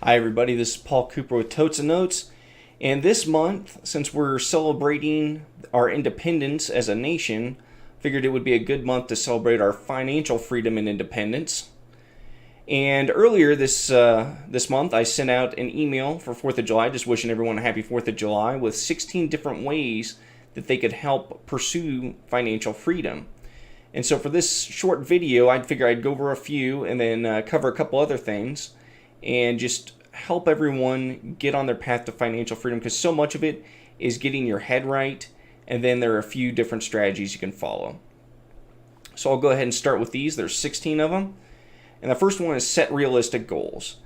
Hi everybody, this is Paul Cooper with Totes and Notes, and this month, since we're celebrating our independence as a nation, figured it would be a good month to celebrate our financial freedom and independence. And earlier this month, I sent out an email for 4th of July, just wishing everyone a happy 4th of July, with 16 different ways that they could help pursue financial freedom. And so for this short video, I'd figure I'd go over a few and then cover a couple other things and just help everyone get on their path to financial freedom, because so much of it is getting your head right, and then there are a few different strategies you can follow. So I'll go ahead and start with these. There's 16 of them. And the first one is set realistic goals.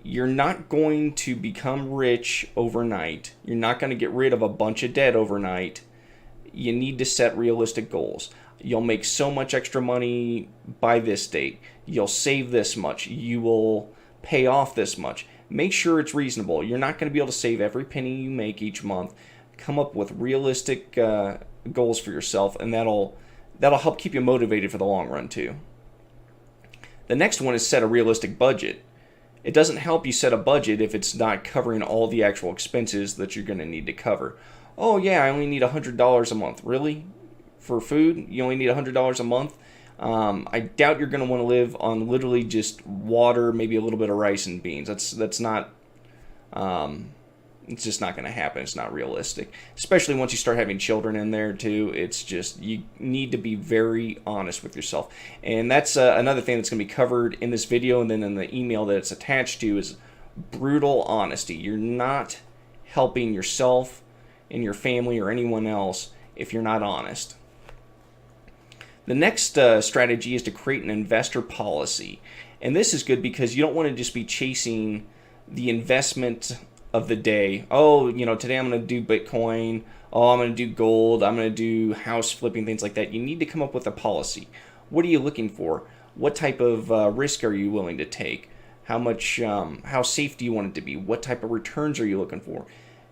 You're not going to become rich overnight. You're not going to get rid of a bunch of debt overnight. You need to set realistic goals. You'll make so much extra money by this date. You'll save this much. You will pay off this much. Make sure it's reasonable. You're not going to be able to save every penny you make each month. Come up with realistic goals for yourself, and that'll help keep you motivated for the long run too. The next one is set a realistic budget. It doesn't help you set a budget if it's not covering all the actual expenses that you're going to need to cover. Oh yeah, I only need $100 a month. Really? For food, you only need $100 a month? I doubt you're going to want to live on literally just water, maybe a little bit of rice and beans. That's not, it's just not going to happen. It's not realistic, especially once you start having children in there too. It's just, you need to be very honest with yourself. And that's another thing that's going to be covered in this video, and then in the email that it's attached to, is brutal honesty. You're not helping yourself and your family or anyone else if you're not honest. The next strategy is to create an investor policy. And this is good because you don't want to just be chasing the investment of the day. Oh, today I'm going to do Bitcoin. Oh, I'm going to do gold. I'm going to do house flipping, things like that. You need to come up with a policy. What are you looking for? What type of risk are you willing to take? How safe do you want it to be? What type of returns are you looking for?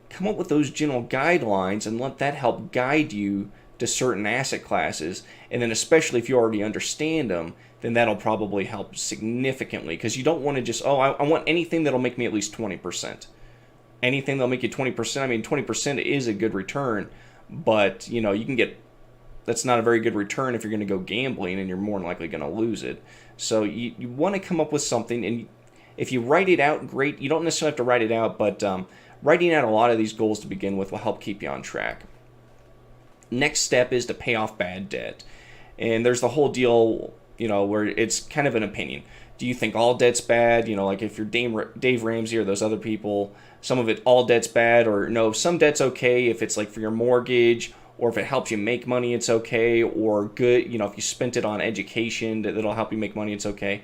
Come up with those general guidelines and let that help guide you to certain asset classes. And then especially if you already understand them, then that'll probably help significantly, because you don't want to just, I want anything that'll make me at least 20%. Anything that'll make you 20%. I mean, 20% is a good return, but you can get, that's not a very good return if you're going to go gambling, and you're more than likely going to lose it. So you want to come up with something, and if you write it out, great. You don't necessarily have to write it out, but writing out a lot of these goals to begin with will help keep you on track. Next step is to pay off bad debt. And there's the whole deal, where it's kind of an opinion. Do you think all debt's bad? Like if you're Dave Ramsey or those other people, some of it, all debt's bad, or no, some debt's okay if it's like for your mortgage, or if it helps you make money, it's okay, or good, if you spent it on education that'll help you make money, it's okay.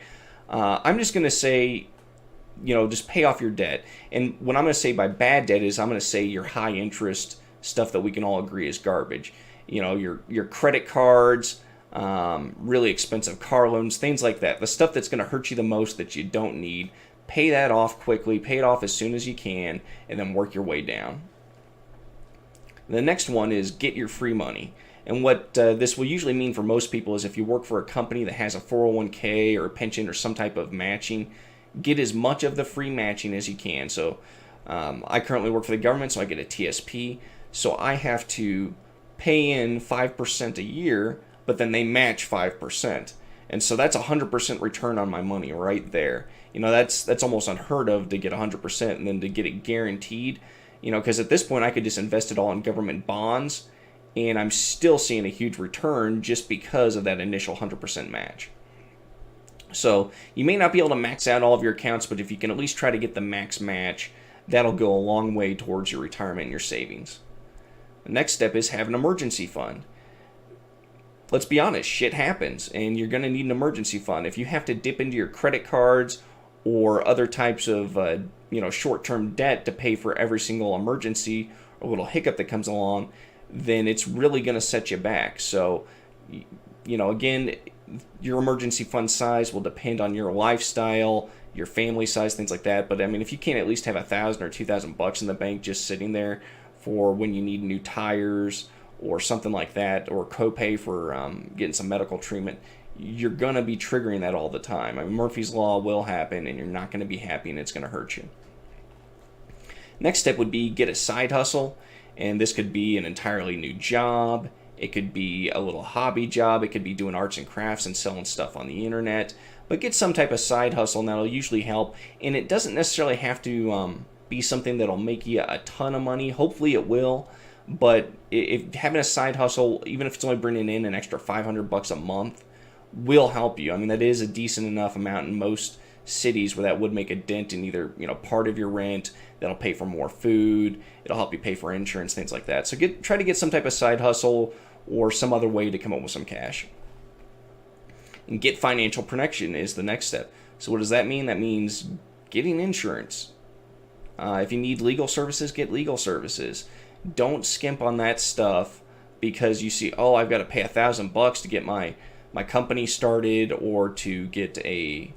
I'm just going to say, just pay off your debt. And what I'm going to say by bad debt is I'm going to say your high interest stuff that we can all agree is garbage. Your credit cards, really expensive car loans, things like that. The stuff that's going to hurt you the most that you don't need, pay that off quickly, pay it off as soon as you can, and then work your way down. The next one is get your free money. And what this will usually mean for most people is if you work for a company that has a 401k or a pension or some type of matching, get as much of the free matching as you can. So I currently work for the government, so I get a TSP. So I have to pay in 5% a year, but then they match 5%. And so that's 100% return on my money right there. That's almost unheard of, to get 100% and then to get it guaranteed. Because at this point I could just invest it all in government bonds, and I'm still seeing a huge return just because of that initial 100% match. So you may not be able to max out all of your accounts, but if you can at least try to get the max match, that'll go a long way towards your retirement and your savings. The next step is have an emergency fund. Let's be honest, shit happens, and you're going to need an emergency fund. If you have to dip into your credit cards or other types of short-term debt to pay for every single emergency or little hiccup that comes along, then it's really going to set you back. So, again, your emergency fund size will depend on your lifestyle, your family size, things like that. But I mean, if you can't at least have $1,000 or $2,000 in the bank just sitting there for when you need new tires or something like that, or copay for getting some medical treatment, you're going to be triggering that all the time. I mean, Murphy's Law will happen, and you're not going to be happy, and it's going to hurt you. Next step would be get a side hustle, and this could be an entirely new job. It could be a little hobby job. It could be doing arts and crafts and selling stuff on the internet. But get some type of side hustle, and that'll usually help. And it doesn't necessarily have to be something that'll make you a ton of money. Hopefully it will. But if having a side hustle, even if it's only bringing in an extra $500 a month, will help you. I mean, that is a decent enough amount in most cities where that would make a dent in either, part of your rent. That'll pay for more food. It'll help you pay for insurance, things like that. So try to get some type of side hustle or some other way to come up with some cash. And get financial protection is the next step. So what does that mean? That means getting insurance. If you need legal services, get legal services. Don't skimp on that stuff because you see, I've got to pay $1,000 to get my company started, or to get a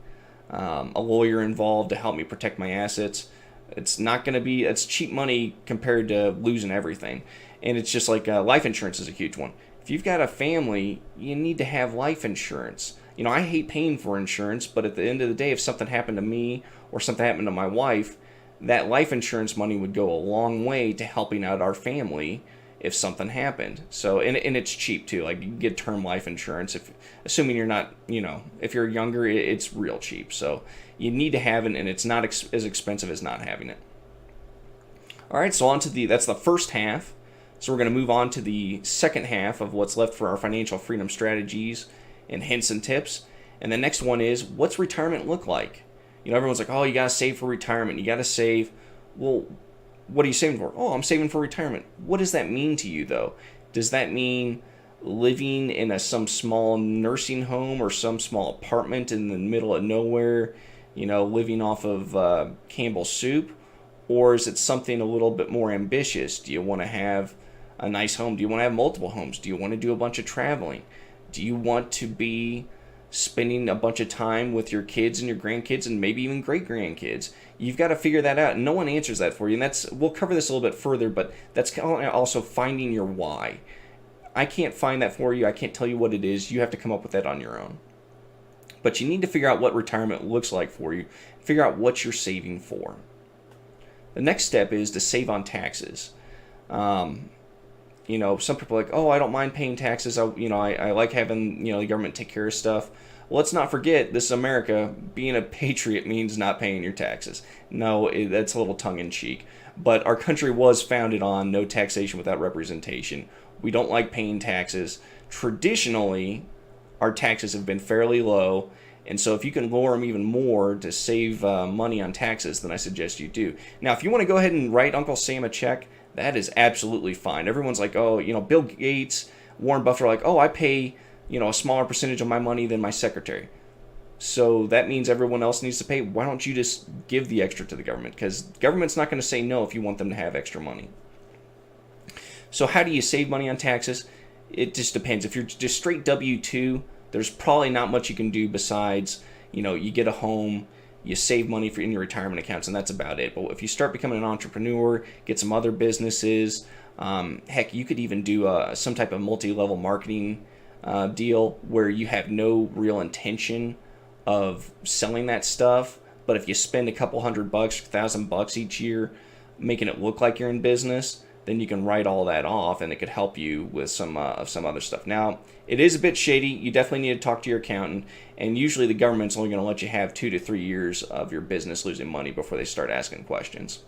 lawyer involved to help me protect my assets. It's not going to be, it's cheap money compared to losing everything. And it's just like life insurance is a huge one. If you've got a family, you need to have life insurance. I hate paying for insurance, but at the end of the day, if something happened to me or something happened to my wife, that life insurance money would go a long way to helping out our family if something happened. So, and it's cheap too. Like, you can get term life insurance, assuming you're not, if you're younger, it's real cheap. So you need to have it, and it's not as expensive as not having it. All right, so that's the first half. So we're going to move on to the second half of what's left for our financial freedom strategies and hints and tips. And the next one is, what's retirement look like? Everyone's like, you got to save for retirement. You got to save. Well, what are you saving for? I'm saving for retirement. What does that mean to you, though? Does that mean living in some small nursing home or some small apartment in the middle of nowhere, living off of Campbell's soup? Or is it something a little bit more ambitious? Do you want to have a nice home? Do you want to have multiple homes? Do you want to do a bunch of traveling? Do you want to be spending a bunch of time with your kids and your grandkids and maybe even great-grandkids? You've got to figure that out, and no one answers that for you. And we'll cover this a little bit further, but that's also finding your why. I can't find that for you. I can't tell you what it is. You have to come up with that on your own. But you need to figure out what retirement looks like for you. Figure out what you're saving for. The next step is to save on taxes. Some people are like, I don't mind paying taxes. I like having, the government take care of stuff. Well, let's not forget, this is America. Being a patriot means not paying your taxes. No, that's a little tongue-in-cheek. But our country was founded on no taxation without representation. We don't like paying taxes. Traditionally, our taxes have been fairly low. And so if you can lower them even more to save money on taxes, then I suggest you do. Now, if you want to go ahead and write Uncle Sam a check, that is absolutely fine. Everyone's like, Bill Gates, Warren Buffett are like, I pay, a smaller percentage of my money than my secretary. So that means everyone else needs to pay. Why don't you just give the extra to the government? Because government's not going to say no if you want them to have extra money. So how do you save money on taxes? It just depends. If you're just straight W-2, there's probably not much you can do besides, you get a home, you save money in your retirement accounts, and that's about it. But if you start becoming an entrepreneur, get some other businesses, heck, you could even do some type of multi-level marketing deal where you have no real intention of selling that stuff. But if you spend a couple $100, $1,000 each year making it look like you're in business, then you can write all that off, and it could help you with some other stuff. Now, it is a bit shady. You definitely need to talk to your accountant, and usually the government's only going to let you have 2 to 3 years of your business losing money before they start asking questions.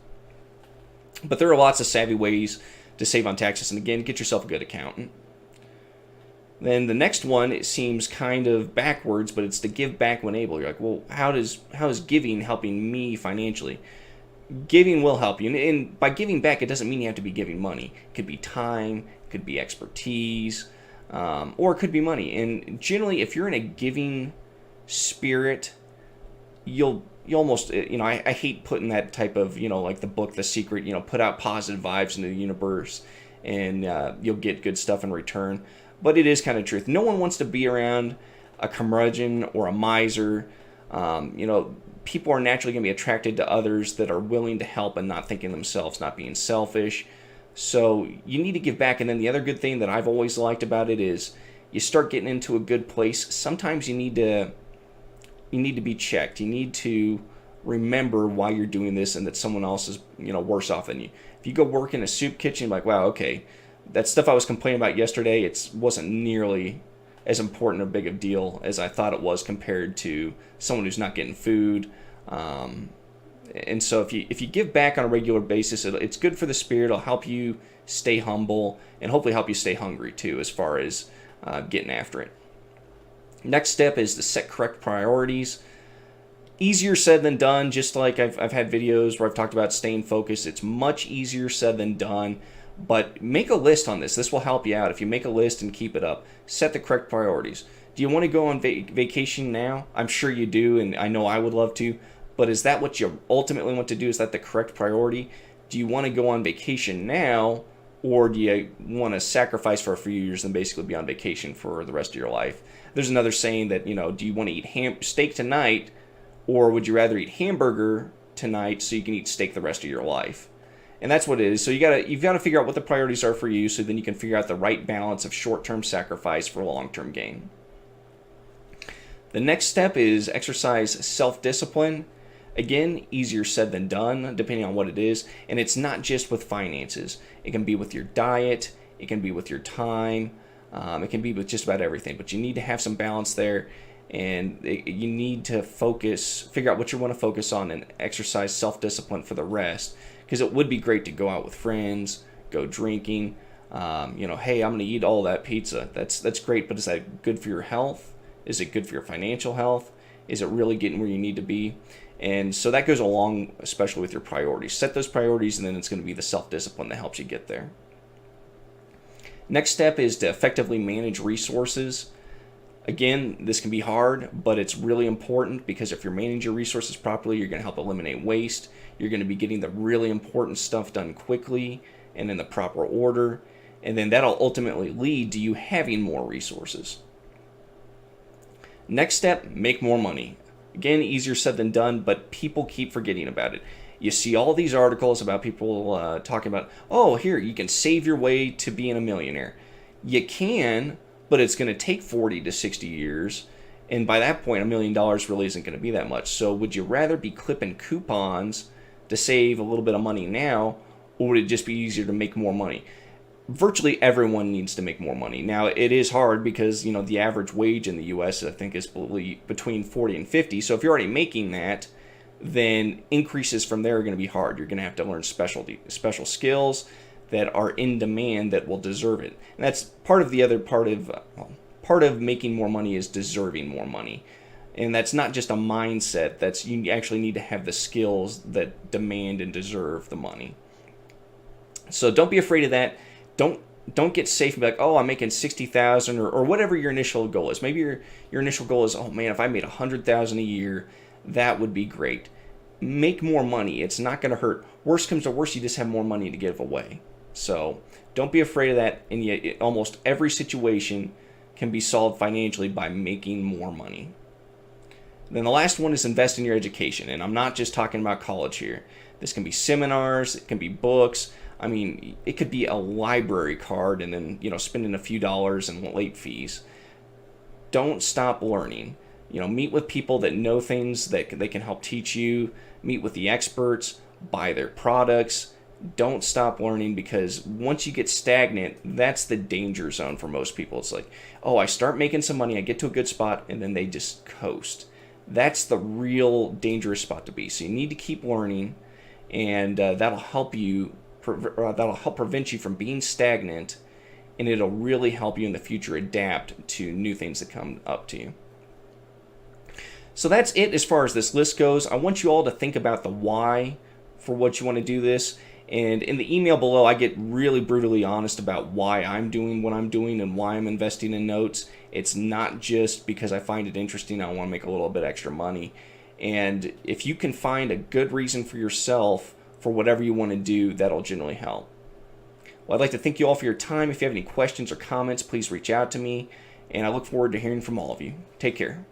But there are lots of savvy ways to save on taxes, and again, get yourself a good accountant. Then the next one, it seems kind of backwards, but it's to give back when able. You're like, well, how is giving helping me financially? Giving will help you, and by giving back, it doesn't mean you have to be giving money. It could be time, it could be expertise, or it could be money. And generally, if you're in a giving spirit, you'll almost, I hate putting that type of, like the book The Secret, put out positive vibes into the universe, and you'll get good stuff in return. But it is kind of truth. No one wants to be around a curmudgeon or a miser. People are naturally going to be attracted to others that are willing to help and not thinking themselves, not being selfish. So you need to give back. And then the other good thing that I've always liked about it is you start getting into a good place. Sometimes you need to be checked. You need to remember why you're doing this and that someone else is, worse off than you. If you go work in a soup kitchen, like, wow, okay, that stuff I was complaining about yesterday, it wasn't nearly as important or big a deal as I thought it was compared to someone who's not getting food. And so if you give back on a regular basis, it's good for the spirit. It'll help you stay humble and hopefully help you stay hungry too, as far as getting after it. Next step is to set correct priorities. Easier said than done. Just like I've had videos where I've talked about staying focused. It's much easier said than done. But make a list on this. This will help you out. If you make a list and keep it up, set the correct priorities. Do you want to go on vacation now? I'm sure you do, and I know I would love to. But is that what you ultimately want to do? Is that the correct priority? Do you want to go on vacation now, or do you want to sacrifice for a few years and basically be on vacation for the rest of your life? There's another saying that, do you want to eat steak tonight, or would you rather eat hamburger tonight so you can eat steak the rest of your life? And that's what it is. So you've got to figure out what the priorities are for you, so then you can figure out the right balance of short-term sacrifice for long-term gain. The next step is exercise self-discipline. Again, easier said than done, depending on what it is. And it's not just with finances. It can be with your diet. It can be with your time. It can be with just about everything. But you need to have some balance there. And you need to figure out what you want to focus on, and exercise self-discipline for the rest. Because it would be great to go out with friends, go drinking. Hey, I'm going to eat all that pizza. That's great, but is that good for your health? Is it good for your financial health? Is it really getting where you need to be? And so that goes along, especially with your priorities. Set those priorities, and then it's going to be the self-discipline that helps you get there. Next step is to effectively manage resources. Again, this can be hard, but it's really important, because if you're managing your resources properly, you're going to help eliminate waste. You're going to be getting the really important stuff done quickly and in the proper order. And then that'll ultimately lead to you having more resources. Next step, make more money. Again, easier said than done, but people keep forgetting about it. You see all these articles about people talking about, oh, here, you can save your way to being a millionaire. You can, but it's going to take 40 to 60 years. And by that point, $1 million really isn't going to be that much. So would you rather be clipping coupons to save a little bit of money now, or would it just be easier to make more money? Virtually everyone needs to make more money. Now, it is hard because, the average wage in the U.S., I think, is between 40 and 50. So if you're already making that, then increases from there are going to be hard. You're going to have to learn special skills that are in demand that will deserve it. And that's part of the other part of making more money is deserving more money. And that's not just a mindset. You actually need to have the skills that demand and deserve the money. So don't be afraid of that. Don't get safe and be like, oh, I'm making $60,000 or whatever your initial goal is. Maybe your initial goal is, oh man, if I made $100,000 a year, that would be great. Make more money. It's not going to hurt. Worst comes to worst, you just have more money to give away. So don't be afraid of that. And yet, almost every situation can be solved financially by making more money. Then the last one is invest in your education. And I'm not just talking about college here. This can be seminars. It can be books. I mean, it could be a library card and then, spending a few dollars in late fees. Don't stop learning. Meet with people that know things that they can help teach you. Meet with the experts. Buy their products. Don't stop learning, because once you get stagnant, that's the danger zone for most people. It's like, oh, I start making some money, I get to a good spot, and then they just coast. That's the real dangerous spot to be. So you need to keep learning, and that'll help prevent you from being stagnant, and it'll really help you in the future adapt to new things that come up to you. So that's it as far as this list goes. I want you all to think about the why for what you want to do this. And in the email below, I get really brutally honest about why I'm doing what I'm doing and why I'm investing in notes. It's not just because I find it interesting, I want to make a little bit extra money. And if you can find a good reason for yourself for whatever you want to do, that'll generally help. Well, I'd like to thank you all for your time. If you have any questions or comments, please reach out to me. And I look forward to hearing from all of you. Take care.